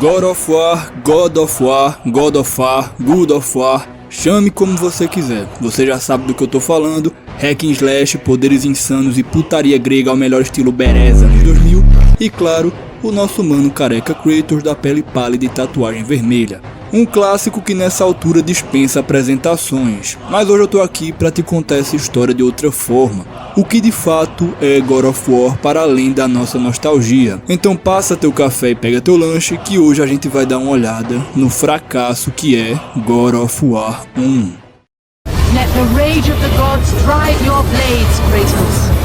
God of War, God of War, God of War, Good of War, chame como você quiser, você já sabe do que eu tô falando. Hack and slash, poderes insanos e putaria grega ao melhor estilo Bereza anos 2000. E claro, o nosso mano careca Kratos da pele pálida e tatuagem vermelha. Um clássico que nessa altura dispensa apresentações, mas hoje eu tô aqui pra te contar essa história de outra forma. O que de fato é God of War para além da nossa nostalgia. Então passa teu café e pega teu lanche que hoje a gente vai dar uma olhada no fracasso que é God of War 1. Let the rage of the gods drive your blades, Kratos.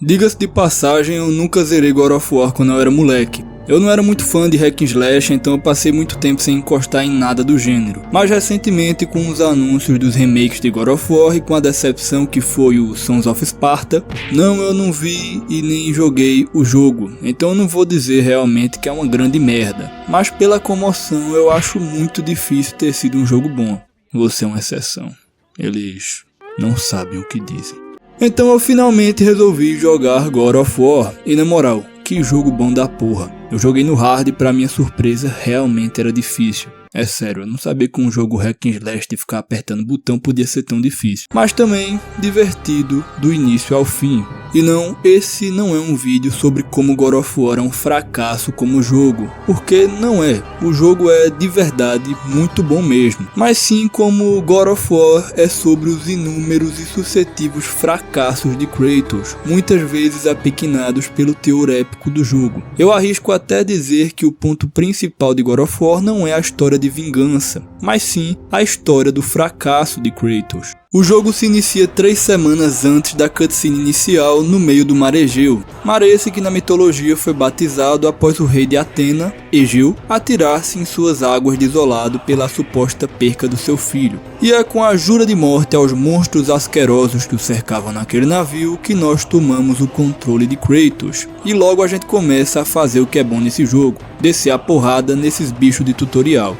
Diga-se de passagem, eu nunca zerei God of War quando eu era moleque. Eu não era muito fã de hack and slash, então eu passei muito tempo sem encostar em nada do gênero. Mas recentemente, com os anúncios dos remakes de God of War e com a decepção que foi o Sons of Sparta, eu não vi e nem joguei o jogo, então eu não vou dizer realmente que é uma grande merda. Mas pela comoção eu acho muito difícil ter sido um jogo bom. Você é uma exceção. Eles não sabem o que dizem. Então eu finalmente resolvi jogar God of War, e na moral, que jogo bom da porra. Eu joguei no hard e pra minha surpresa realmente era difícil. É sério, eu não sabia que um jogo hack and slash de ficar apertando botão podia ser tão difícil. Mas também divertido do início ao fim. E não, esse não é um vídeo sobre como God of War é um fracasso como jogo. Porque não é. O jogo é de verdade muito bom mesmo. Mas sim como God of War é sobre os inúmeros e sucessivos fracassos de Kratos. Muitas vezes apequenados pelo teor épico do jogo. Eu arrisco até dizer que o ponto principal de God of War não é a história de vingança, mas sim a história do fracasso de Kratos. O jogo se inicia 3 semanas antes da cutscene inicial no meio do mar Egeu. Mar esse que na mitologia foi batizado após o rei de Atena, Egeu, atirar-se em suas águas desolado pela suposta perca do seu filho. E é com a jura de morte aos monstros asquerosos que o cercavam naquele navio que nós tomamos o controle de Kratos. E logo a gente começa a fazer o que é bom nesse jogo, descer a porrada nesses bichos de tutorial.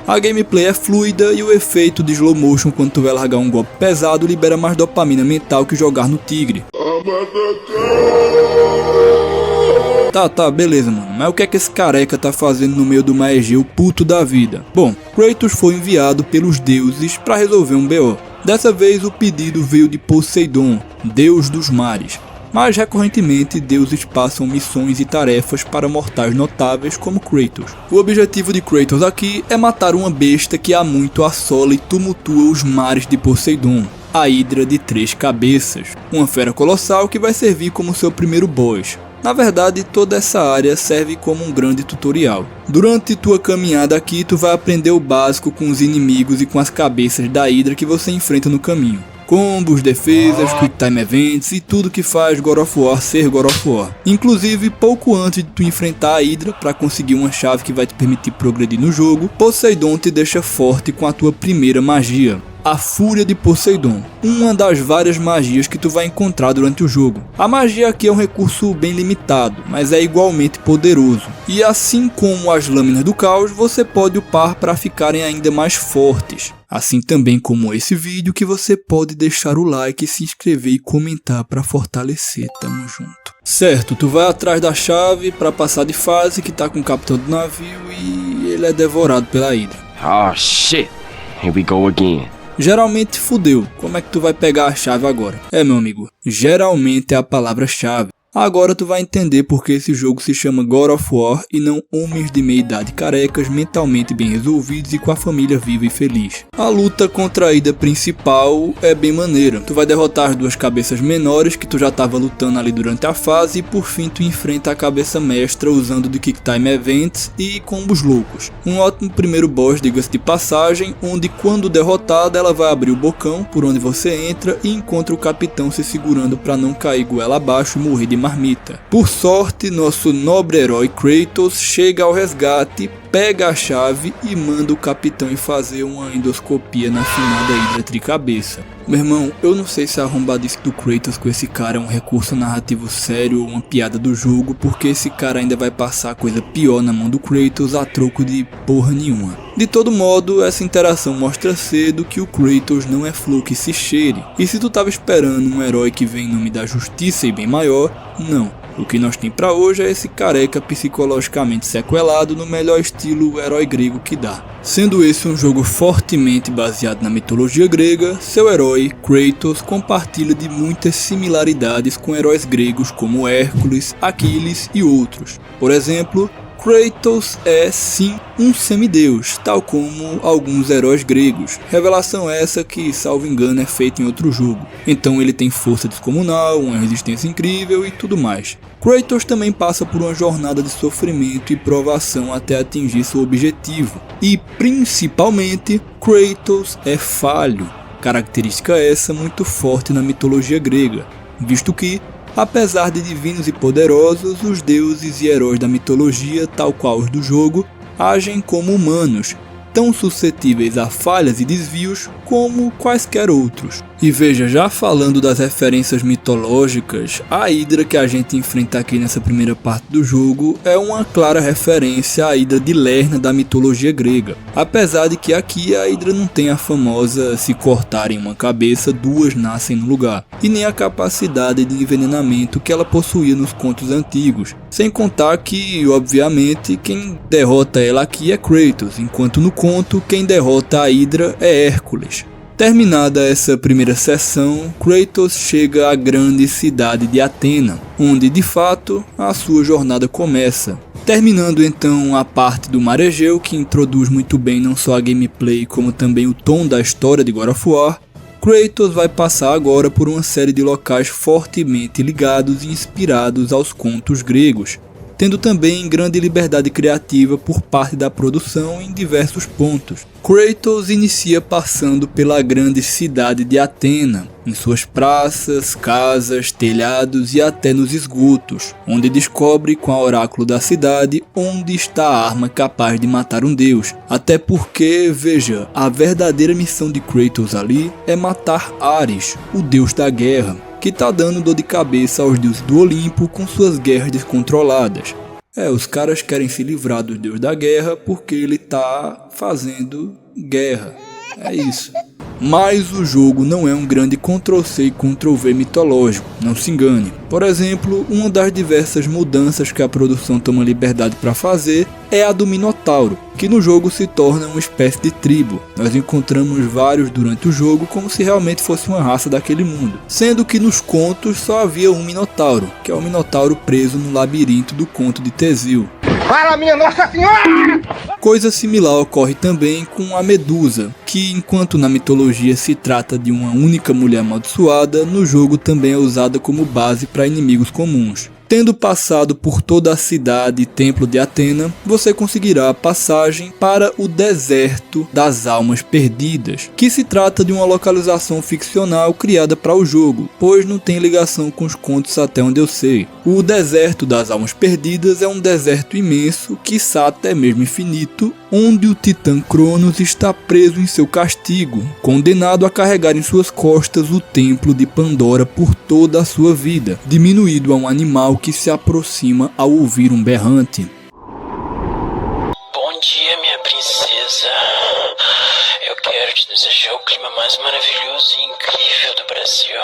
A gameplay é fluida e o efeito de slow motion quando tu vai largar um golpe pesado libera mais dopamina mental que jogar no tigre. Tá, beleza, mano. Mas o que é que esse careca tá fazendo no meio do mar Egeu, puto da vida? Bom, Kratos foi enviado pelos deuses pra resolver um BO. Dessa vez o pedido veio de Poseidon, deus dos mares. Mas recorrentemente deuses passam missões e tarefas para mortais notáveis como Kratos. O objetivo de Kratos aqui é matar uma besta que há muito assola e tumultua os mares de Poseidon, a Hidra de 3 cabeças, uma fera colossal que vai servir como seu primeiro boss. Na verdade, toda essa área serve como um grande tutorial. Durante tua caminhada aqui, tu vai aprender o básico com os inimigos e com as cabeças da Hidra que você enfrenta no caminho. Combos, defesas, quick time events e tudo que faz God of War ser God of War. Inclusive, pouco antes de tu enfrentar a Hidra para conseguir uma chave que vai te permitir progredir no jogo, Poseidon te deixa forte com a tua primeira magia, a Fúria de Poseidon, uma das várias magias que tu vai encontrar durante o jogo. A magia aqui é um recurso bem limitado, mas é igualmente poderoso. E assim como as lâminas do caos, você pode upar para ficarem ainda mais fortes. Assim também como esse vídeo que você pode deixar o like, se inscrever e comentar para fortalecer, tamo junto. Certo, tu vai atrás da chave para passar de fase que tá com o capitão do navio e ele é devorado pela Hidra. Oh shit, here we go again. Geralmente fudeu, como é que tu vai pegar a chave agora? Meu amigo, geralmente é a palavra-chave. Agora tu vai entender porque esse jogo se chama God of War e não homens de meia idade carecas mentalmente bem resolvidos e com a família viva e feliz. A luta contra a Hidra principal é bem maneira. Tu vai derrotar as duas cabeças menores que tu já tava lutando ali durante a fase e por fim tu enfrenta a cabeça mestra usando de Kick Time Events e combos loucos. Um ótimo primeiro boss, diga-se de passagem, onde quando derrotada ela vai abrir o bocão por onde você entra e encontra o capitão se segurando para não cair goela abaixo e morrer de marmita. Por sorte, nosso nobre herói Kratos chega ao resgate, pega a chave e manda o capitão ir fazer uma endoscopia na finada Hidra Tricabeça. Meu irmão, eu não sei se a arrombadice do Kratos com esse cara é um recurso narrativo sério ou uma piada do jogo, porque esse cara ainda vai passar coisa pior na mão do Kratos a troco de porra nenhuma. De todo modo, essa interação mostra cedo que o Kratos não é flor que se cheire, e se tu tava esperando um herói que vem em nome da justiça e bem maior, não. O que nós tem pra hoje é esse careca psicologicamente sequelado no melhor estilo herói grego que dá. Sendo esse um jogo fortemente baseado na mitologia grega, seu herói, Kratos, compartilha de muitas similaridades com heróis gregos como Hércules, Aquiles e outros. Por exemplo, Kratos é sim um semideus, tal como alguns heróis gregos, revelação essa que, salvo engano, é feita em outro jogo. Então ele tem força descomunal, uma resistência incrível e tudo mais. Kratos também passa por uma jornada de sofrimento e provação até atingir seu objetivo, e principalmente, Kratos é falho, característica essa muito forte na mitologia grega, visto que, apesar de divinos e poderosos, os deuses e heróis da mitologia, tal qual os do jogo, agem como humanos, tão suscetíveis a falhas e desvios como quaisquer outros. E veja, já falando das referências mitológicas, a Hidra que a gente enfrenta aqui nessa primeira parte do jogo é uma clara referência à Hidra de Lerna da mitologia grega. Apesar de que aqui a Hidra não tem a famosa se cortarem uma cabeça, duas nascem no lugar, e nem a capacidade de envenenamento que ela possuía nos contos antigos. Sem contar que, obviamente, quem derrota ela aqui é Kratos, enquanto no conto quem derrota a Hidra é Hércules. Terminada essa primeira sessão, Kratos chega à grande cidade de Atena, onde de fato a sua jornada começa. Terminando então a parte do Mar Egeu, que introduz muito bem não só a gameplay como também o tom da história de God of War, Kratos vai passar agora por uma série de locais fortemente ligados e inspirados aos contos gregos, tendo também grande liberdade criativa por parte da produção em diversos pontos. Kratos inicia passando pela grande cidade de Atena, em suas praças, casas, telhados e até nos esgotos, onde descobre com a oráculo da cidade onde está a arma capaz de matar um deus. Até porque, veja, a verdadeira missão de Kratos ali é matar Ares, o deus da guerra, que tá dando dor de cabeça aos deuses do Olimpo com suas guerras descontroladas. Os caras querem se livrar do deus da guerra porque ele tá fazendo guerra. É isso. Mas o jogo não é um grande Ctrl+C e Ctrl+V mitológico, não se engane. Por exemplo, uma das diversas mudanças que a produção toma liberdade para fazer é a do Minotauro, que no jogo se torna uma espécie de tribo. Nós encontramos vários durante o jogo como se realmente fosse uma raça daquele mundo, sendo que nos contos só havia um Minotauro, que é o Minotauro preso no labirinto do conto de Teseu. Fala, minha Nossa Senhora! Coisa similar ocorre também com a Medusa, que enquanto na mitologia se trata de uma única mulher amaldiçoada, no jogo também é usada como base para inimigos comuns. Tendo passado por toda a cidade e templo de Atena, você conseguirá a passagem para o Deserto das Almas Perdidas, que se trata de uma localização ficcional criada para o jogo, pois não tem ligação com os contos até onde eu sei. O Deserto das Almas Perdidas é um deserto imenso, quiçá até mesmo infinito, onde o titã Cronos está preso em seu castigo, condenado a carregar em suas costas o templo de Pandora por toda a sua vida, diminuído a um animal que se aproxima ao ouvir um berrante. Bom dia, minha princesa. Eu quero te desejar o clima mais maravilhoso e incrível do Brasil.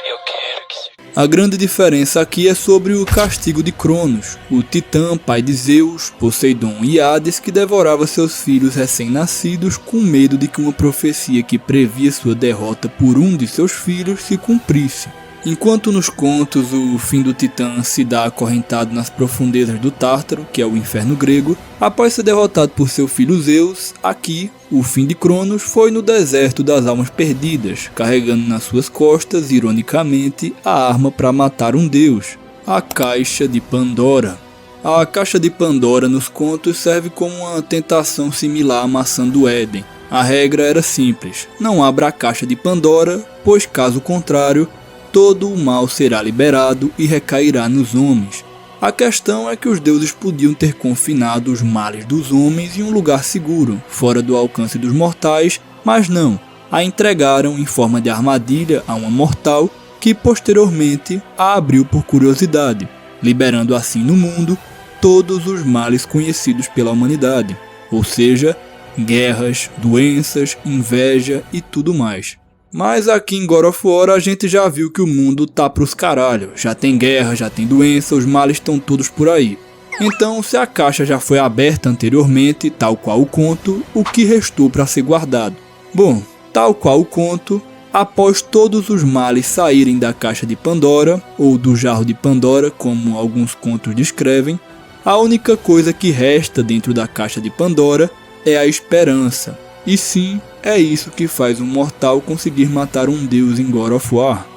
Eu quero que... A grande diferença aqui é sobre o castigo de Cronos, o titã, pai de Zeus, Poseidon e Hades, que devorava seus filhos recém-nascidos com medo de que uma profecia que previa sua derrota por um de seus filhos se cumprisse. Enquanto nos contos o fim do titã se dá acorrentado nas profundezas do Tártaro, que é o inferno grego, após ser derrotado por seu filho Zeus, aqui o fim de Cronos foi no Deserto das Almas Perdidas, carregando nas suas costas, ironicamente, a arma para matar um deus, a Caixa de Pandora. A Caixa de Pandora nos contos serve como uma tentação similar à maçã do Éden. A regra era simples, não abra a Caixa de Pandora, pois caso contrário, todo o mal será liberado e recairá nos homens. A questão é que os deuses podiam ter confinado os males dos homens em um lugar seguro, fora do alcance dos mortais, mas não, a entregaram em forma de armadilha a uma mortal que posteriormente a abriu por curiosidade, liberando assim no mundo todos os males conhecidos pela humanidade, ou seja, guerras, doenças, inveja e tudo mais. Mas aqui em God of War a gente já viu que o mundo tá pros caralhos, já tem guerra, já tem doença, os males estão todos por aí. Então, se a caixa já foi aberta anteriormente, tal qual o conto, o que restou para ser guardado? Bom, tal qual o conto, após todos os males saírem da caixa de Pandora, ou do jarro de Pandora, como alguns contos descrevem, a única coisa que resta dentro da caixa de Pandora é a esperança. E sim, é isso que faz um mortal conseguir matar um deus em God of War.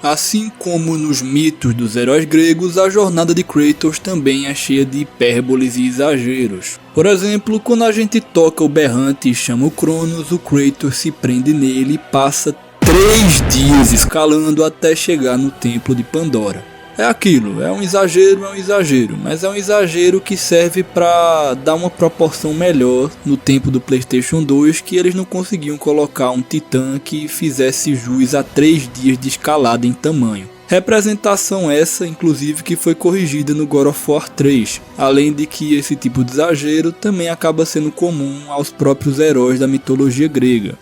Assim como nos mitos dos heróis gregos, a jornada de Kratos também é cheia de hipérboles e exageros. Por exemplo, quando a gente toca o berrante e chama o Cronos, o Kratos se prende nele e passa 3 dias escalando até chegar no templo de Pandora. É aquilo, é um exagero, mas é um exagero que serve para dar uma proporção melhor no tempo do PlayStation 2, que eles não conseguiam colocar um titã que fizesse jus a 3 dias de escalada em tamanho. Representação essa, inclusive, que foi corrigida no God of War 3, além de que esse tipo de exagero também acaba sendo comum aos próprios heróis da mitologia grega.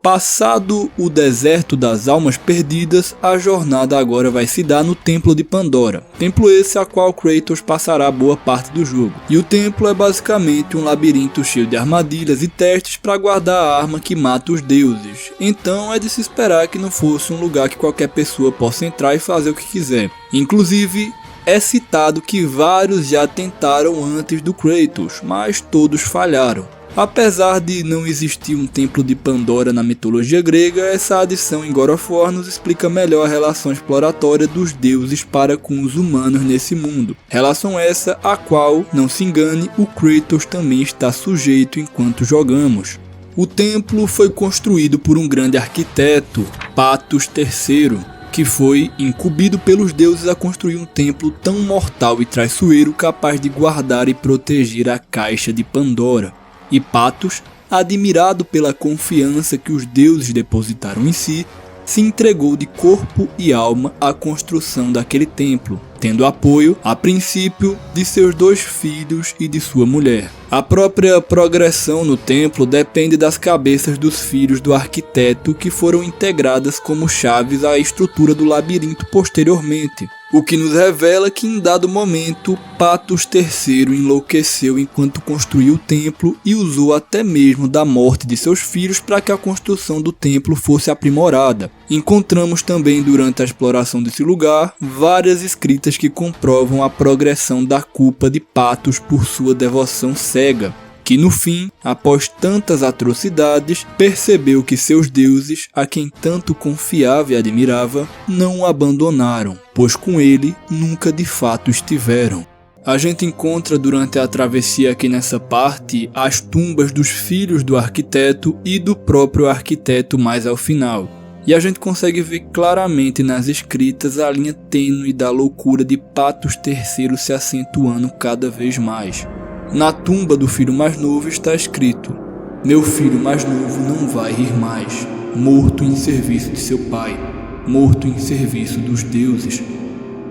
Passado o deserto das almas perdidas, a jornada agora vai se dar no Templo de Pandora. Templo esse a qual Kratos passará boa parte do jogo. E o templo é basicamente um labirinto cheio de armadilhas e testes para guardar a arma que mata os deuses. Então é de se esperar que não fosse um lugar que qualquer pessoa possa entrar e fazer o que quiser. Inclusive, é citado que vários já tentaram antes do Kratos, mas todos falharam. Apesar de não existir um templo de Pandora na mitologia grega, essa adição em God of War nos explica melhor a relação exploratória dos deuses para com os humanos nesse mundo. Relação essa a qual, não se engane, o Kratos também está sujeito enquanto jogamos. O templo foi construído por um grande arquiteto, Patos III, que foi incumbido pelos deuses a construir um templo tão mortal e traiçoeiro capaz de guardar e proteger a caixa de Pandora. E Patos, admirado pela confiança que os deuses depositaram em si, se entregou de corpo e alma à construção daquele templo, tendo apoio, a princípio, de seus 2 filhos e de sua mulher. A própria progressão no templo depende das cabeças dos filhos do arquiteto que foram integradas como chaves à estrutura do labirinto posteriormente. O que nos revela que em dado momento Patos III enlouqueceu enquanto construiu o templo e usou até mesmo da morte de seus filhos para que a construção do templo fosse aprimorada. Encontramos também durante a exploração desse lugar várias escritas que comprovam a progressão da culpa de Patos por sua devoção cega, que no fim, após tantas atrocidades, percebeu que seus deuses, a quem tanto confiava e admirava, não o abandonaram, pois com ele nunca de fato estiveram. A gente encontra durante a travessia aqui nessa parte as tumbas dos filhos do arquiteto e do próprio arquiteto mais ao final. E a gente consegue ver claramente nas escritas a linha tênue da loucura de Patos III se acentuando cada vez mais. Na tumba do filho mais novo está escrito: "Meu filho mais novo não vai rir mais, morto em serviço de seu pai, morto em serviço dos deuses.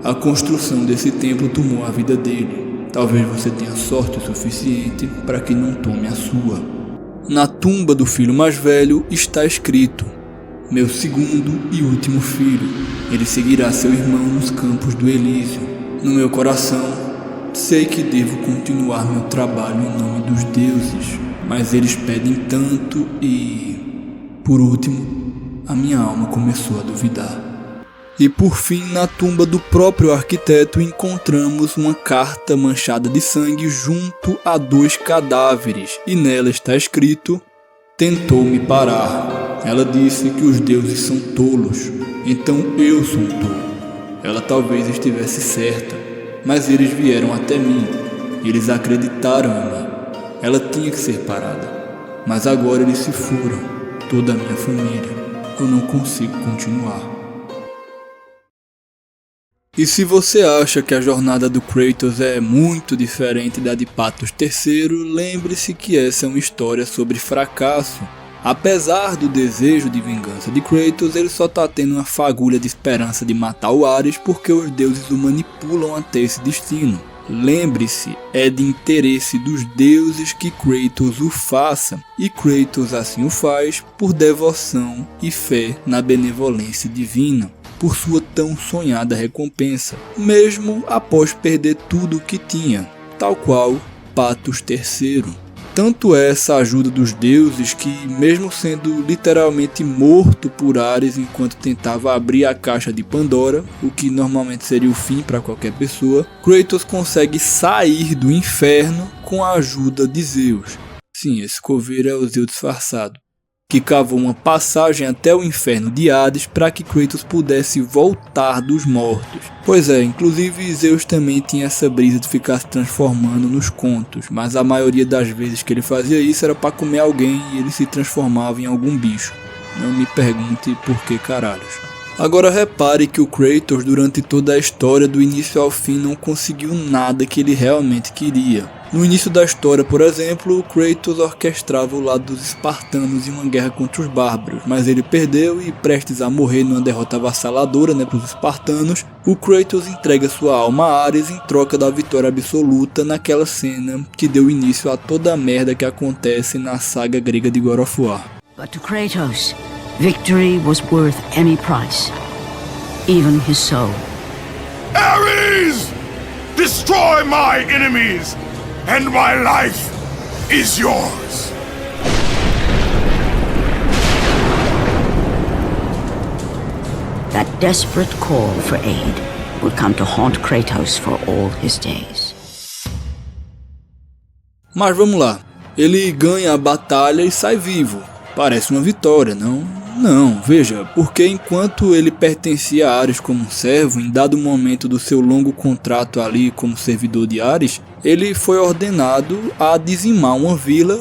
A construção desse templo tomou a vida dele. Talvez você tenha sorte o suficiente para que não tome a sua." Na tumba do filho mais velho está escrito: "Meu segundo e último filho, ele seguirá seu irmão nos campos do Elísio. No meu coração, sei que devo continuar meu trabalho em nome dos deuses, mas eles pedem tanto e... Por último, a minha alma começou a duvidar." E por fim, na tumba do próprio arquiteto, encontramos uma carta manchada de sangue junto a 2 cadáveres, e nela está escrito: tentou me parar. Ela disse que os deuses são tolos, então eu sou um tolo. Ela talvez estivesse certa, mas eles vieram até mim, eles acreditaram em mim. Ela tinha que ser parada, mas agora eles se foram, toda a minha família. Eu não consigo continuar. E se você acha que a jornada do Kratos é muito diferente da de Patos III, lembre-se que essa é uma história sobre fracasso. Apesar do desejo de vingança de Kratos, ele só está tendo uma fagulha de esperança de matar o Ares porque os deuses o manipulam até esse destino. Lembre-se, é de interesse dos deuses que Kratos o faça, e Kratos assim o faz por devoção e fé na benevolência divina, por sua tão sonhada recompensa, mesmo após perder tudo o que tinha, tal qual Patos III. Tanto é essa ajuda dos deuses que, mesmo sendo literalmente morto por Ares enquanto tentava abrir a caixa de Pandora, o que normalmente seria o fim para qualquer pessoa, Kratos consegue sair do inferno com a ajuda de Zeus. Sim, esse coveiro é o Zeus disfarçado, que cavou uma passagem até o inferno de Hades para que Kratos pudesse voltar dos mortos. Pois é, inclusive Zeus também tinha essa brisa de ficar se transformando nos contos, mas a maioria das vezes que ele fazia isso era para comer alguém e ele se transformava em algum bicho. Não me pergunte por que caralhos. Agora repare que o Kratos durante toda a história do início ao fim não conseguiu nada que ele realmente queria. No início da história, por exemplo, o Kratos orquestrava o lado dos espartanos em uma guerra contra os bárbaros, mas ele perdeu e, prestes a morrer numa derrota avassaladora para os espartanos, o Kratos entrega sua alma a Ares em troca da vitória absoluta naquela cena que deu início a toda a merda que acontece na saga grega de God of War. But to Kratos, victory was worth any price, even his soul. Ares! Destroy my enemies, and my life is yours! That desperate call for aid would come to haunt Kratos for all his days. Mas vamos lá, ele ganha a batalha e sai vivo. Parece uma vitória, não? Não, veja, porque enquanto ele pertencia a Ares como um servo, em dado momento do seu longo contrato ali como servidor de Ares, ele foi ordenado a dizimar uma vila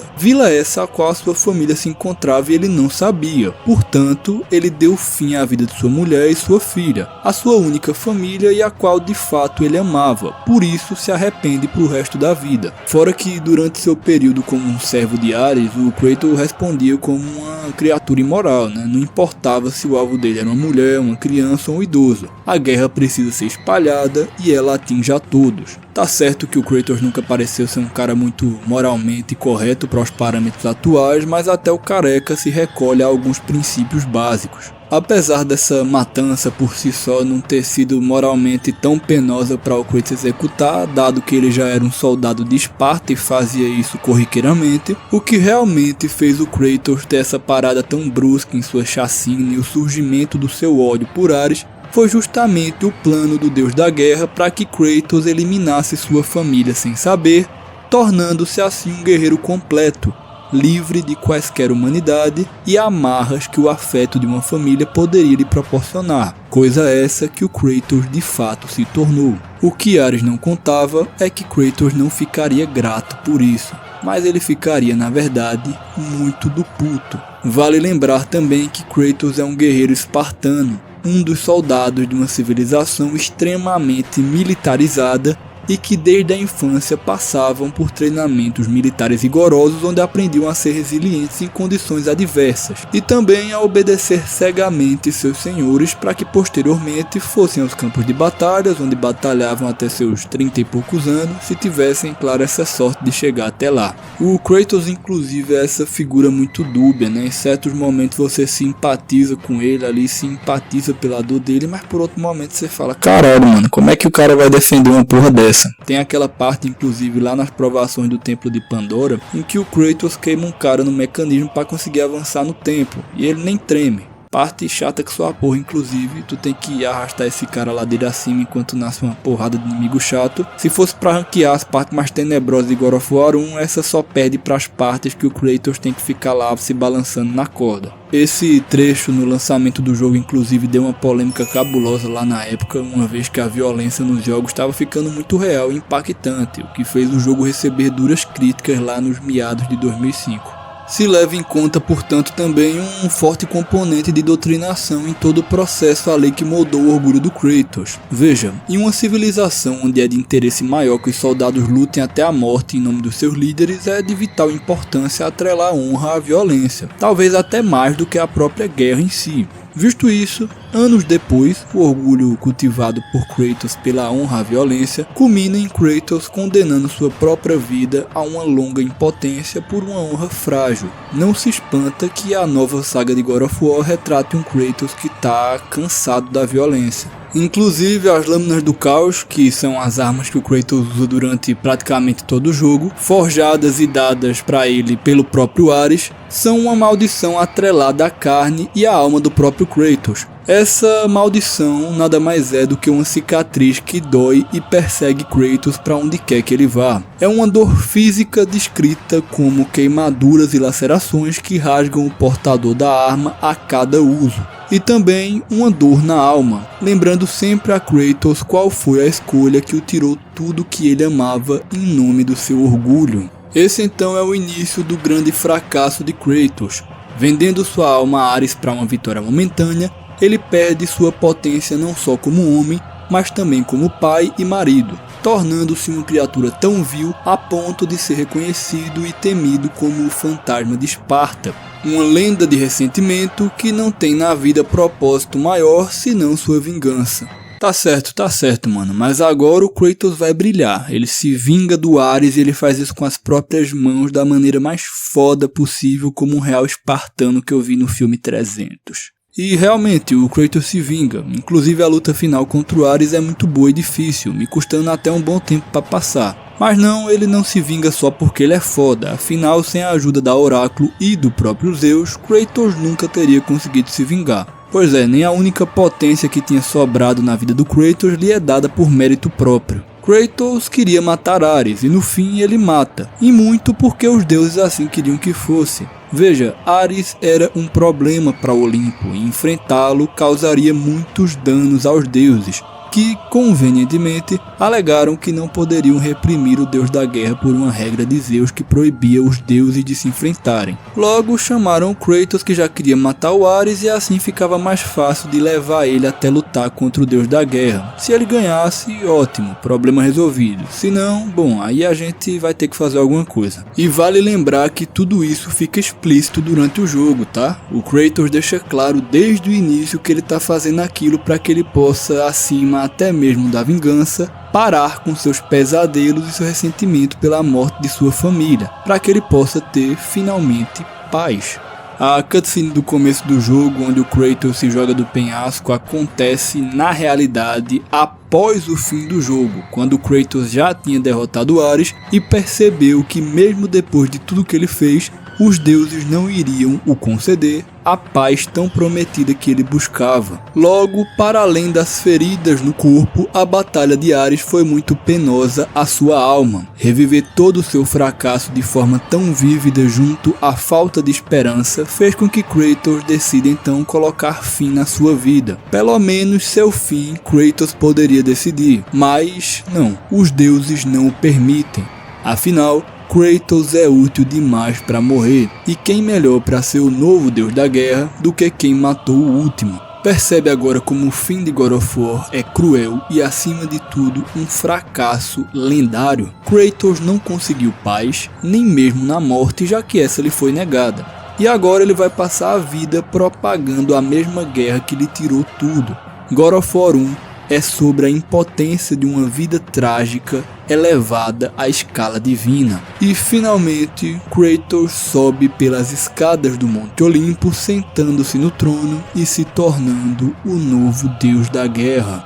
essa a qual a sua família se encontrava e ele não sabia. Portanto, ele deu fim à vida de sua mulher e sua filha, a sua única família e a qual de fato ele amava. Por isso se arrepende pro resto da vida. Fora que durante seu período como um servo de Ares, o Kratos respondia como uma criatura imoral, né? Não importava se o alvo dele era uma mulher, uma criança ou um idoso. A guerra precisa ser espalhada e ela atinge a todos. Tá certo que o Kratos nunca pareceu ser um cara muito moralmente correto para os parâmetros atuais, mas até o careca se recolhe a alguns princípios básicos. Apesar dessa matança por si só não ter sido moralmente tão penosa para o Kratos executar, dado que ele já era um soldado de Esparta e fazia isso corriqueiramente, o que realmente fez o Kratos ter essa parada tão brusca em sua chacina e o surgimento do seu ódio por Ares foi justamente o plano do deus da guerra para que Kratos eliminasse sua família sem saber, tornando-se assim um guerreiro completo, livre de quaisquer humanidade e amarras que o afeto de uma família poderia lhe proporcionar, coisa essa que o Kratos de fato se tornou. O que Ares não contava é que Kratos não ficaria grato por isso, mas ele ficaria na verdade muito do puto. Vale lembrar também que Kratos é um guerreiro espartano, um dos soldados de uma civilização extremamente militarizada e que desde a infância passavam por treinamentos militares rigorosos onde aprendiam a ser resilientes em condições adversas e também a obedecer cegamente seus senhores para que posteriormente fossem aos campos de batalhas onde batalhavam até seus 30 e poucos anos se tivessem, claro, essa sorte de chegar até lá. O Kratos inclusive é essa figura muito dúbia, né? Em certos momentos você simpatiza com ele ali, simpatiza pela dor dele, mas por outro momento você fala, caralho mano, como é que o cara vai defender uma porra dessa? Tem aquela parte, inclusive, lá nas provações do Templo de Pandora, em que o Kratos queima um cara no mecanismo para conseguir avançar no templo, e ele nem treme. Parte chata que só a porra, inclusive, tu tem que arrastar esse cara ladeira acima enquanto nasce uma porrada de inimigo chato. Se fosse pra ranquear as partes mais tenebrosas de God of War 1, essa só perde pras partes que o Kratos tem que ficar lá se balançando na corda. Esse trecho no lançamento do jogo inclusive deu uma polêmica cabulosa lá na época, uma vez que a violência nos jogos estava ficando muito real e impactante, o que fez o jogo receber duras críticas lá nos meados de 2005. Se leva em conta, portanto, também um forte componente de doutrinação em todo o processo ali que moldou o orgulho do Kratos. Veja, em uma civilização onde é de interesse maior que os soldados lutem até a morte em nome dos seus líderes, é de vital importância atrelar a honra à violência, talvez até mais do que a própria guerra em si. Visto isso, anos depois, o orgulho cultivado por Kratos pela honra à violência culmina em Kratos condenando sua própria vida a uma longa impotência por uma honra frágil. Não se espanta que a nova saga de God of War retrate um Kratos que está cansado da violência. Inclusive as lâminas do caos, que são as armas que o Kratos usa durante praticamente todo o jogo, forjadas e dadas para ele pelo próprio Ares, são uma maldição atrelada à carne e à alma do próprio Kratos. Essa maldição nada mais é do que uma cicatriz que dói e persegue Kratos para onde quer que ele vá. É uma dor física descrita como queimaduras e lacerações que rasgam o portador da arma a cada uso. E também uma dor na alma, lembrando sempre a Kratos qual foi a escolha que o tirou tudo que ele amava em nome do seu orgulho. Esse então é o início do grande fracasso de Kratos. Vendendo sua alma a Ares para uma vitória momentânea, ele perde sua potência não só como homem, mas também como pai e marido, tornando-se uma criatura tão vil a ponto de ser reconhecido e temido como o fantasma de Esparta. Uma lenda de ressentimento que não tem na vida propósito maior senão sua vingança. Tá certo, mano, mas agora o Kratos vai brilhar. Ele se vinga do Ares e ele faz isso com as próprias mãos da maneira mais foda possível, como um real espartano que eu vi no filme 300. E realmente, o Kratos se vinga, inclusive a luta final contra o Ares é muito boa e difícil, me custando até um bom tempo para passar. Mas não, ele não se vinga só porque ele é foda, afinal sem a ajuda da Oráculo e do próprio Zeus, Kratos nunca teria conseguido se vingar. Pois é, nem a única potência que tinha sobrado na vida do Kratos lhe é dada por mérito próprio. Kratos queria matar Ares e no fim ele mata, e muito porque os deuses assim queriam que fosse. Veja, Ares era um problema para o Olimpo e enfrentá-lo causaria muitos danos aos deuses, que, convenientemente, alegaram que não poderiam reprimir o deus da guerra por uma regra de Zeus que proibia os deuses de se enfrentarem. Logo, chamaram Kratos, que já queria matar o Ares, e assim ficava mais fácil de levar ele até lutar contra o deus da guerra. Se ele ganhasse, ótimo, problema resolvido. Se não, bom, aí a gente vai ter que fazer alguma coisa. E vale lembrar que tudo isso fica explícito durante o jogo, tá? O Kratos deixa claro desde o início que ele tá fazendo aquilo para que ele possa, acima até mesmo da vingança, parar com seus pesadelos e seu ressentimento pela morte de sua família, para que ele possa ter finalmente paz. A cutscene do começo do jogo, onde o Kratos se joga do penhasco, acontece na realidade após o fim do jogo, quando o Kratos já tinha derrotado Ares e percebeu que mesmo depois de tudo que ele fez, os deuses não iriam o conceder a paz tão prometida que ele buscava. Logo, para além das feridas no corpo, a batalha de Ares foi muito penosa à sua alma. Reviver todo o seu fracasso de forma tão vívida junto à falta de esperança fez com que Kratos decida então colocar fim na sua vida. Pelo menos seu fim Kratos poderia decidir, mas não, os deuses não o permitem. Afinal, Kratos é útil demais para morrer, e quem melhor para ser o novo deus da guerra do que quem matou o último? Percebe agora como o fim de God of War é cruel e acima de tudo um fracasso lendário. Kratos não conseguiu paz, nem mesmo na morte, já que essa lhe foi negada. E agora ele vai passar a vida propagando a mesma guerra que lhe tirou tudo. God of War 1 é sobre a impotência de uma vida trágica elevada à escala divina. E finalmente, Kratos sobe pelas escadas do Monte Olimpo, sentando-se no trono e se tornando o novo deus da guerra.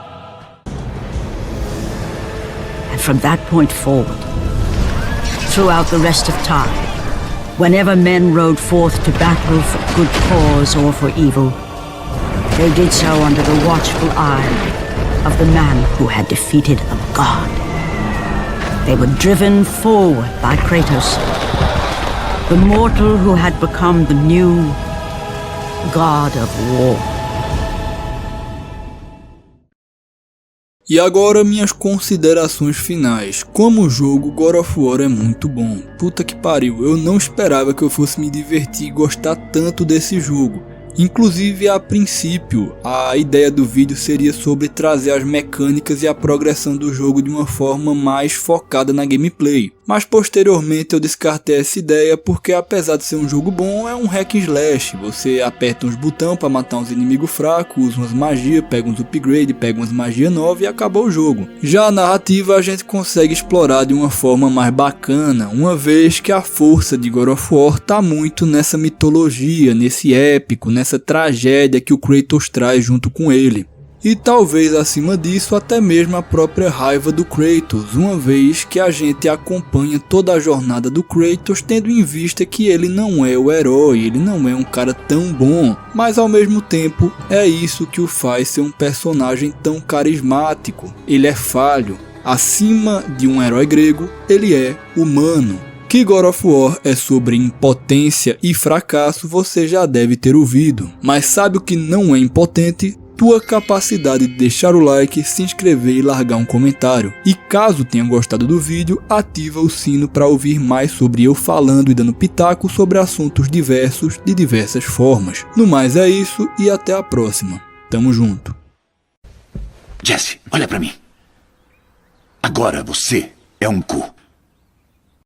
And from that point forward, throughout the rest of time, whenever men rode forth to battle for good cause or for evil, They did so under the watchful eye of the man who had defeated a god. They were driven forward by Kratos, the mortal who had become the new god of war. E agora minhas considerações finais. Como o jogo, God of War é muito bom. Puta que pariu, eu não esperava que eu fosse me divertir e gostar tanto desse jogo. Inclusive, a princípio, a ideia do vídeo seria sobre trazer as mecânicas e a progressão do jogo de uma forma mais focada na gameplay. Mas posteriormente eu descartei essa ideia porque, apesar de ser um jogo bom, é um hack and slash. Você aperta uns botões para matar uns inimigos fracos, usa umas magias, pega uns upgrades, pega umas magias novas e acabou o jogo. Já a narrativa a gente consegue explorar de uma forma mais bacana, uma vez que a força de God of War tá muito nessa mitologia, nesse épico, nessa tragédia que o Kratos traz junto com ele. E talvez acima disso até mesmo a própria raiva do Kratos, uma vez que a gente acompanha toda a jornada do Kratos tendo em vista que ele não é o herói, ele não é um cara tão bom, mas ao mesmo tempo é isso que o faz ser um personagem tão carismático. Ele é falho, acima de um herói grego, ele é humano. Que God of War é sobre impotência e fracasso você já deve ter ouvido, mas sabe o que não é impotente? Tua capacidade de deixar o like, se inscrever e largar um comentário. E caso tenha gostado do vídeo, ativa o sino para ouvir mais sobre eu falando e dando pitaco sobre assuntos diversos de diversas formas. No mais é isso e até a próxima. Tamo junto. Jesse, olha pra mim. Agora você é um cu.